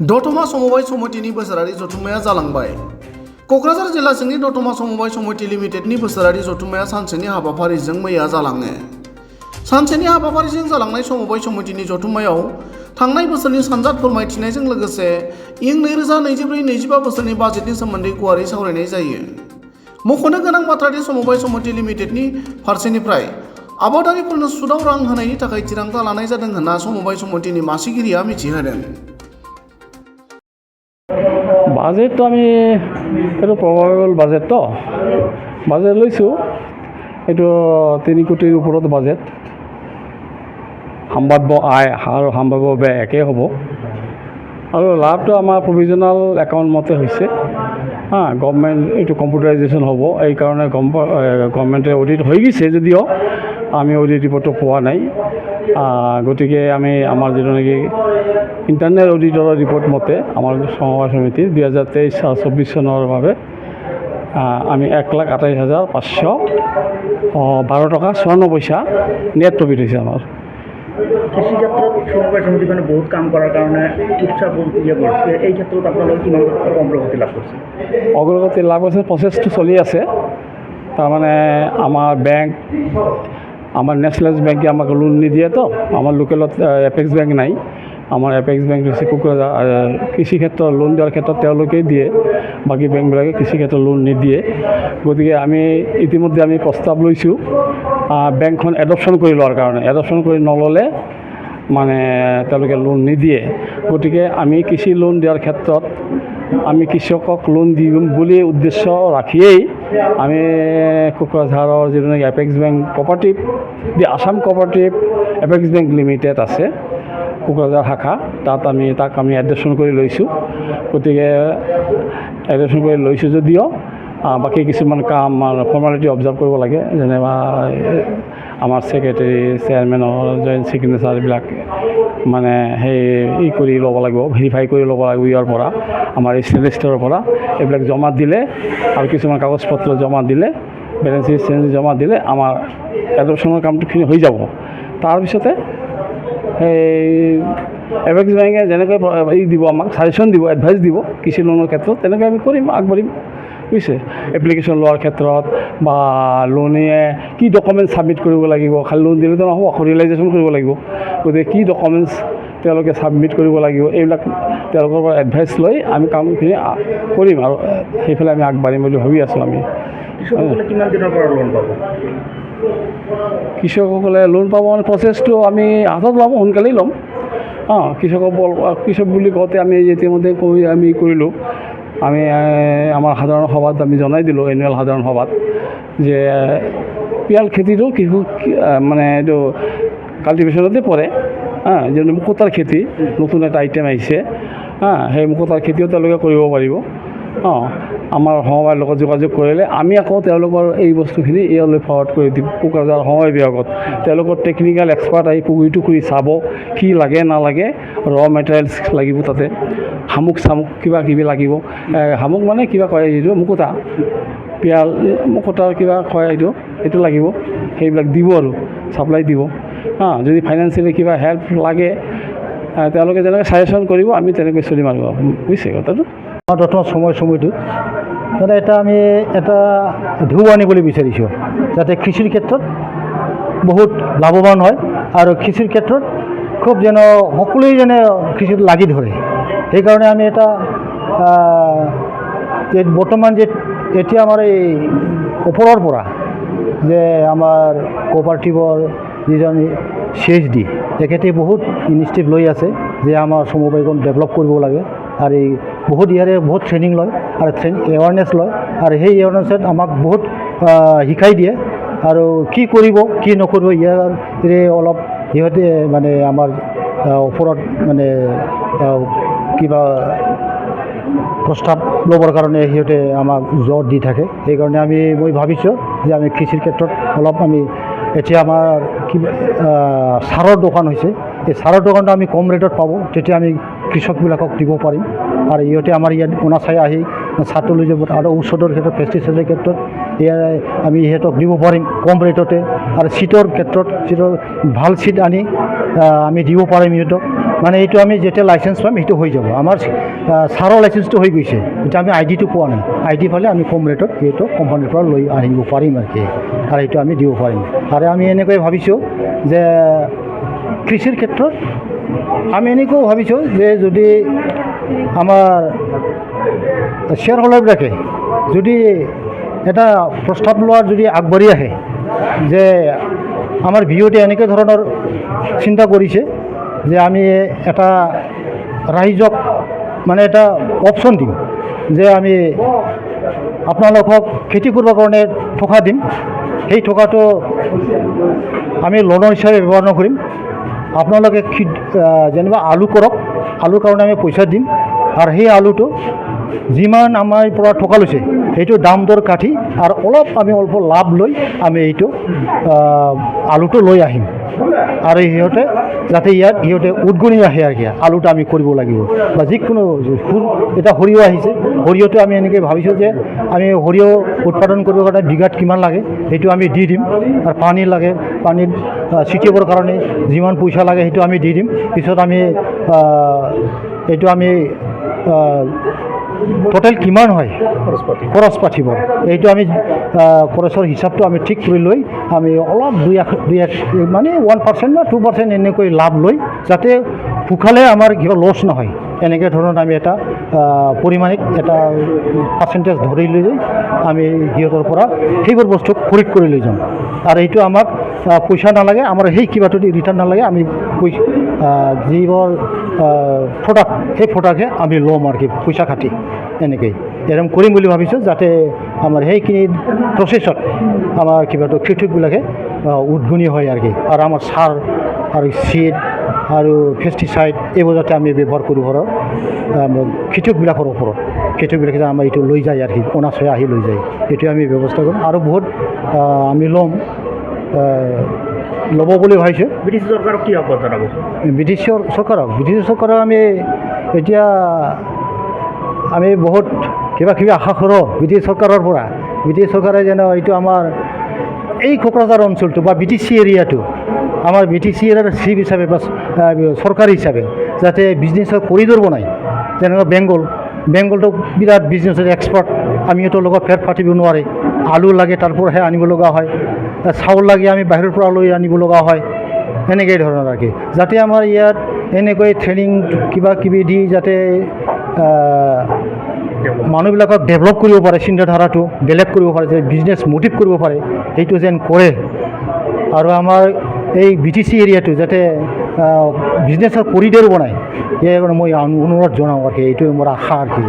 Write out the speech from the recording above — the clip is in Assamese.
दतमा समबाय समितिनि बोसोरारि जथुम्माया जालांबाय। क'क्राझार जिल्ला सिंनि दतमा समबाय समिति लिमिटेडनि बोसोरारि जथुम्माया सानसेनि हाबाफारिजों मैया जालाङो। सानसेनि हाबाफारिजों जालांनाय समबाय समितिनि जथुम्मायाव थांनाय बोसोरनि सानजाद फोरमायथिनायजों लोगोसे इं 2024-25 बोसोरनि बाजेटनि सोमोन्दै गुवारै सावरायनाय जायो। मख'नो गोनां बाथ्रादि समबाय समिति लिमिटेडनि फारसेनिफ्राय आबादारिफोरनो सुदआव रां होनायनि थाखाय थिरांथा लानाय जादों होनना समबाय समितिनि मासिगिरिया मिथिहोदों। বাজেট তো আমি এইটো প্ৰভাৱেবল বাজেট তো বাজেট লৈছোঁ। এইটো 3 কোটিৰ ওপৰত বাজেট। সম্ভাব্য আয় আৰু সম্ভাব্য ব্যয় একেই হ'ব আৰু লাভটো আমাৰ প্ৰভিজনেল একাউণ্ট মতে হৈছে। গভৰ্ণমেণ্ট এইটো কম্পিউটাৰাইজেশ্যন হ'ব, এইকাৰণে গভৰ্ণমেণ্টে অডিট হৈ গৈছে যদিও আমি অডিট ৰিপৰ্টটো পোৱা নাই। গতিকে আমি আমাৰ যিটো নেকি ইণ্টাৰনেল অডিটৰৰ ৰিপৰ্ট মতে আমাৰ সমবায় সমিতি 2023-24 চনৰ বাবে আমি 1,28,512 টকা 54 পইচা নেট প্ৰফিট হৈছে আমাৰ। কৃষি ক্ষেত্ৰত সমবায় সমিতিখনে বহুত কাম কৰাৰ কাৰণে উৎসাহ কৰিছে। এই ক্ষেত্ৰত আপোনালোকে কিমান অগ্ৰগতি লাভ কৰিছে? অগ্ৰগতি লাভ হৈছে, প্ৰচেছটো চলি আছে। তাৰমানে আমাৰ বেংক, আমাৰ নেশ্যনেলাইজ বেংকে আমাক লোন নিদিয়ে তো, আমাৰ লোকেলত এপেক্স বেংক নাই। আমাৰ এপেক্স বেংক হৈছে কোকৰাঝাৰ। কৃষি ক্ষেত্ৰত লোন দিয়াৰ ক্ষেত্ৰত তেওঁলোকেই দিয়ে, বাকী বেংকবিলাকে কৃষি ক্ষেত্ৰত লোন নিদিয়ে। গতিকে আমি ইতিমধ্যে আমি প্ৰস্তাৱ লৈছোঁ বেংকখন এডপশ্যন কৰি লোৱাৰ কাৰণে। এডপশ্যন কৰি নল'লে মানে তেওঁলোকে লোন নিদিয়ে। গতিকে আমি কৃষি লোন দিয়াৰ ক্ষেত্ৰত আমি কৃষকক লোন দিম বুলি উদ্দেশ্য ৰাখিয়েই আমি কোকৰাঝাৰৰ যিটো নেকি apex bank cooperative, the Assam cooperative apex bank limited আছে কোকৰাঝাৰ শাখা, তাক আমি এডপশ্যন কৰি লৈছোঁ। গতিকে এডপশ্যন কৰি লৈছোঁ যদিও বাকী কিছুমান কাম ফৰ্মেলিটি অবজাৰ্ভ কৰিব লাগে, যেনেবা আমাৰ ছেক্ৰেটাৰী, চেয়াৰমেনৰ জইণ্ট ছিগনেচাৰ এইবিলাক মানে সেই কৰি ল'ব লাগিব, ভেৰিফাই কৰি ল'ব লাগিব ইয়াৰ পৰা, আমাৰ ষ্টেটৰ পৰা এইবিলাক জমা দিলে আৰু কিছুমান কাগজ পত্ৰ জমা দিলে, বেলেঞ্চ চিট জমা দিলে আমাৰ এডপশ্যনৰ কামটোখিনি হৈ যাব। তাৰপিছতে সেই এপেক্স বেংকে যেনেকৈ দিব, আমাক ছাজেশ্যন দিব, এডভাইচ দিব কৃষি লোনৰ ক্ষেত্ৰত, তেনেকৈ আমি কৰিম, আগবাঢ়িম। বুজিছে, এপ্লিকেশ্যন লোৱাৰ ক্ষেত্ৰত বা লোনে কি ডকুমেণ্টছ ছাবমিট কৰিব লাগিব। খালি লোন দিলেতো নহ'ব, ৰিয়েলাইজেশ্যন কৰিব লাগিব। গতিকে কি ডকুমেণ্টছ তেওঁলোকে ছাবমিট কৰিব লাগিব, এইবিলাক তেওঁলোকৰ পৰা এডভাইচ লৈ আমি কামখিনি কৰিম আৰু সেইফালে আমি আগবাঢ়িম বুলি ভাবি আছোঁ। আমি কৃষকসকলে কিমান দিনৰ পৰা লোন পাব? কৃষকসকলে লোন পাব মানে প্ৰচেছটো আমি হাতত ল'ম, সোনকালেই ল'ম। কৃষক বুলি কওঁতে আমি ইতিমধ্যে আমি কৰিলোঁ। আমি আমাৰ সাধাৰণ সভাত আমি জনাই দিলোঁ, এনুৱেল সাধাৰণ সভাত, যে পিয়াল খেতিটো কৃষক মানে এইটো কাল্টিভেশ্যনতে পৰে। যিটো মুকুতাৰ খেতি, নতুন এটা আইটেম আহিছে। সেই মুকুতাৰ খেতিও তেওঁলোকে কৰিব পাৰিব। আমাৰ সমবায়ৰ লগত যোগাযোগ কৰিলে আমি আকৌ তেওঁলোকৰ এই বস্তুখিনি ইয়ালৈ ফৰৱাৰ্ড কৰি দিম কোকৰাঝাৰ সমবায় বিভাগত। তেওঁলোকৰ টেকনিকেল এক্সপাৰ্ট আহি পুখুৰীটো কৰি চাব, কি লাগে নালাগে, মেটেৰিয়েলছ লাগিব, তাতে শামুক কিবা কিবি লাগিব। শামুক মানে কিবা কয় এইটো মুকুতা, পিয়াল মুকুতাৰ কিবা কয় এইটো লাগিব, সেইবিলাক দিব আৰু ছাপ্লাই দিব। যদি ফাইনেন্সিয়েলি কিবা হেল্প লাগে তেওঁলোকে যেনেকৈ ছাজেশ্যন কৰিব, আমি তেনেকৈ চলিম আৰু। বুজিছে কথাটো? দতমা সমবায় সমিতিত মানে আমি এটা ঢৌ আনিবলৈ বিচাৰিছোঁ, যাতে কৃষিৰ ক্ষেত্ৰত বহুত লাভৱান হয় আৰু কৃষিৰ ক্ষেত্ৰত খুব যেন সকলোৱে যেনে কৃষিত লাগি ধৰে। সেইকাৰণে আমি এটা যে বৰ্তমান যে এতিয়া আমাৰ এই ওপৰৰ পৰা যে আমাৰ কোঅপাৰেটিভৰ যিজন CHD তেখেতে বহুত ইনিচিয়েটিভ লৈ আছে যে আমাৰ সমবায়খন ডেভেলপ কৰিব লাগে আৰু এই বহুত ইয়াৰে বহুত ট্ৰেইনিং লয় আৰু এৱাৰনেছ লয় আৰু সেই এৱাৰনেছত আমাক বহুত শিকাই দিয়ে আৰু কি কৰিব কি নকৰিব ইয়াৰে অলপ সিহঁতে মানে আমাৰ ওপৰত মানে কিবা প্ৰস্তাৱ ল'বৰ কাৰণে সিহঁতে আমাক জোৰ দি থাকে। সেইকাৰণে মই ভাবিছোঁ যে আমি কৃষিৰ ক্ষেত্ৰত অলপ আমি এতিয়া আমাৰ কিবা সাৰৰ দোকান হৈছে, এই সাৰৰ দোকানটো আমি কম ৰেটত পাব, তেতিয়া আমি কৃষকবিলাকক দিব পাৰিম আৰু ইহঁতে আমাৰ ইয়াত অনাচাই আহি ছাৰটো লৈ যাব। আৰু ঔষধৰ ক্ষেত্ৰত, পেষ্টিচাইডৰ ক্ষেত্ৰত আমি সিহঁতক দিব পাৰিম কম ৰেটতে। আৰু চিটৰ ক্ষেত্ৰত ভাল চিট আনি আমি দিব পাৰিম সিহঁতক। মানে এইটো আমি যেতিয়া লাইচেঞ্চ পাম সেইটো হৈ যাব আমাৰ ছাৰৰ লাইচেঞ্চটো হৈ গৈছে এতিয়া আমি আইডিটো পোৱা নাই আইডি পালে আমি কম ৰেটত এইটো কোম্পানীৰ পৰা লৈ আনিব পাৰিম আৰু কি আৰু এইটো আমি দিব পাৰিম আৰু আমি এনেকৈ ভাবিছোঁ যে কৃষিৰ ক্ষেত্ৰত আমি এনেকৈও ভাবিছোঁ যে যদি আমাৰ শ্বেয়াৰ হোল্ডাৰবিলাকে যদি এটা প্ৰস্তাৱ লোৱাৰ যদি আগবাঢ়ি আহে যে আমাৰ ভিঅ'তে এনেকৈ ধৰণৰ চিন্তা কৰিছে যে আমি এটা ৰাইজক মানে এটা অপশ্যন দিম যে আমি আপোনালোকক খেতি কৰিবৰ কাৰণে টকা দিম সেই টকাটো আমি লোনৰ হিচাপে ব্যৱহাৰ নকৰিম আপোনালোকে যেনিবা আলু কৰক আলুৰ কাৰণে আমি পইচা দিম আৰু সেই আলুটো যিমান আমাৰ পৰা টকা লৈছে সেইটো দাম দৰ কাটি আৰু আমি অল্প লাভ লৈ আমি এইটো আলুটো লৈ আহিম আৰু সিহঁতে যাতে ইয়াত সিহঁতে উদগনি আহে আৰু কি আলুটো আমি কৰিব লাগিব বা যিকোনো এতিয়া সৰিয়হ আহিছে সৰিয়হটো আমি এনেকৈ ভাবিছোঁ যে আমি সৰিয়হ উৎপাদন কৰিবৰ কাৰণে বিঘাত কিমান লাগে সেইটো আমি দি দিম আৰু পানী লাগে পানীত ছিটিয়াবৰ কাৰণে যিমান পইচা লাগে সেইটো আমি দি দিম পিছত আমি এইটো আমি টোটেল কিমান হয় খৰচ পাতিব এইটো আমি খৰচৰ হিচাপটো আমি ঠিক কৰি লৈ আমি অলপ দুই এক মানে 1% বা 2% এনেকৈ লাভ লৈ যাতে সুখালে আমাৰ কিবা লছ নহয় এনেকৈ ধৰণৰ আমি এটা পৰিমাণিক এটা পাৰ্চেণ্টেজ ধৰি লৈ যাই আমি সিহঁতৰ পৰা সেইবোৰ বস্তু খৰিদ কৰি লৈ যাম আৰু এইটো আমাক পইচা নালাগে আমাৰ সেই কিবাটো ৰিটাৰ্ণ নালাগে আমি যিবোৰ প্ৰডাক্ট সেই প্ৰডাক্টহে আমি ল'ম আৰু কি পইচা কাটি এনেকৈ এৰম কৰিম বুলি ভাবিছোঁ যাতে আমাৰ সেইখিনি প্ৰচেছত আমাৰ কিবাটো কৃষকবিলাকে উদগনি হয় আৰু কি আৰু আমাৰ সাৰ আৰু চিড আৰু পেষ্টিচাইড এইবোৰ যাতে আমি ব্যৱহাৰ কৰোঁ ঘৰৰ কৃষকবিলাকৰ ওপৰত কৃষকবিলাকে যে আমাৰ এইটো লৈ যায় আৰু কি অনাচয় আহি লৈ যায় এইটো আমি ব্যৱস্থা কৰিম আৰু বহুত আমি ল'ব বুলি ভাবিছোঁ ব্ৰিটিছ চৰকাৰক কি আহ্বান জনাব ব্ৰিটিছ চৰকাৰক আমি এতিয়া আমি বহুত কিবা কিবি আশা কৰোঁ ব্ৰিটিছ চৰকাৰৰ পৰা ব্ৰিটিছ চৰকাৰে যেন এইটো আমাৰ এই কোকৰাঝাৰ অঞ্চলটো বা BTC এৰিয়াটো আমাৰ BTC এৰিয়াৰ চিফ হিচাপে বা চৰকাৰ হিচাপে যাতে বিজনেছৰ কৰিডৰ বনায় যেনেকৈ বেংগলটো বিৰাট বিজনেছৰ এক্সপাৰ্ট আমি সিহঁতৰ লগত ফেৰ পাতিব নোৱাৰে আলু লাগে তাৰ পৰাহে আনিব লগা হয় চাউল লাগে আমি বাহিৰৰ পৰা লৈ আনিব লগা হয় এনেকৈ ধৰণৰ আৰু কি যাতে আমাৰ ইয়াত এনেকৈ ট্ৰেইনিং কিবা কিবি দি যাতে মানুহবিলাকক ডেভেলপ কৰিব পাৰে চিন্তাধাৰাটো বেলেগ কৰিব পাৰে যে বিজনেছ মটিভ কৰিব পাৰে সেইটো যেন কৰে আৰু আমাৰ এই BTC এৰিয়াটো যাতে বিজনেছৰ কৰিডৰ বনায় ইয়াৰ কাৰণে মই অনুৰোধ জনাওঁ আৰু কি এইটোৱে মোৰ আশা আৰু কি